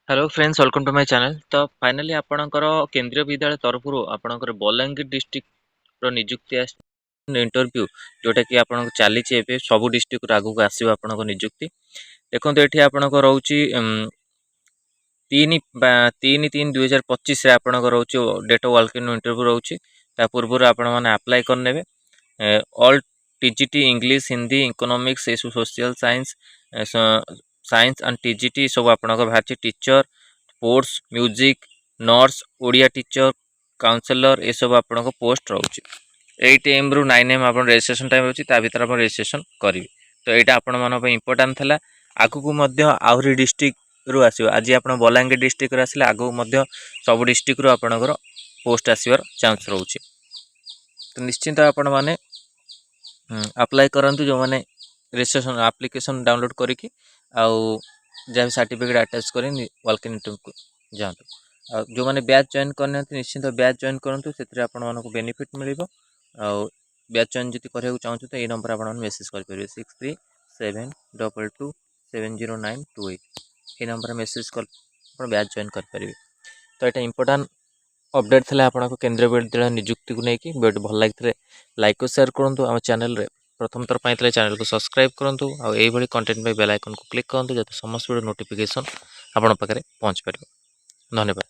Hello friends, welcome to my channel. तो finally आपणकर केंद्रीय विद्यालय तरफ आपणकर बलांगीर डिस्ट्रिक्ट निजुक्ति इंटरव्यू जोटा कि आपन चली सब डिस्ट्रिक्ट आगू आसो आप निजुक्ति देखो ये आपणकर रोचे 3/3/2025 आपणकर रोचे डेट ऑफ वेलकम इंटरव्यू रोचे पूर्व आपण मैंने अप्लाई करने all TGT English Hindi economics ये social science science and TGT सब आपणकर बाहर teacher sports music nurse Odia teacher counsellor ये सब आपण पोस्ट रोचे 8 AM रु 9 AM आप रेजिस्ट्रेशन टाइम रोचे भर आप रेजिस्ट्रेशन करेंगे। तो यहाँ आपण मन इंपोर्टाट था आगू आहरी डिस्ट्रिक्ट रु आसो आज आप बलांगीर डिस्ट्रिक्ट आसिले आगू सब डिस्ट्रिक्ट रु आपणकर पोस्ट आसवर चांस रोचे। तो निश्चिंत आपण मैंने अप्लाई करंतु जो मैंने रेजिस्ट्रेशन एप्लिकेशन डाउनलोड करके आउ जहाँ सर्टिफिकेट अटैच कर वेलकम इंटरव्यू को जातु जो मैंने बैच जॉइन करने निश्चिंत बैच जॉइन करूँ से आपको बेनिफिट मिल बैच जॉइन जी कराया चाहूँ तो ये नंबर आप मेसेज करेंगे 6372227092 ये नंबर मेसेज कर बैच जॉइन करेंगे। तो यहाँ इंपोर्टाट अपडेट थी आपको केंद्रीय विद्यालय निजुक्ति को लेकिन वीडियो भल लगी लाइक और शेयर करूँ आम चैनल प्रथम थर पाई चैनल को सब्सक्राइब करूँ और यही कंटेंट बेल आइकन को क्लिक करूँ जब समस्त वीडियो नोटिफिकेशन आपन पाखे पहुँच पार। धन्यवाद।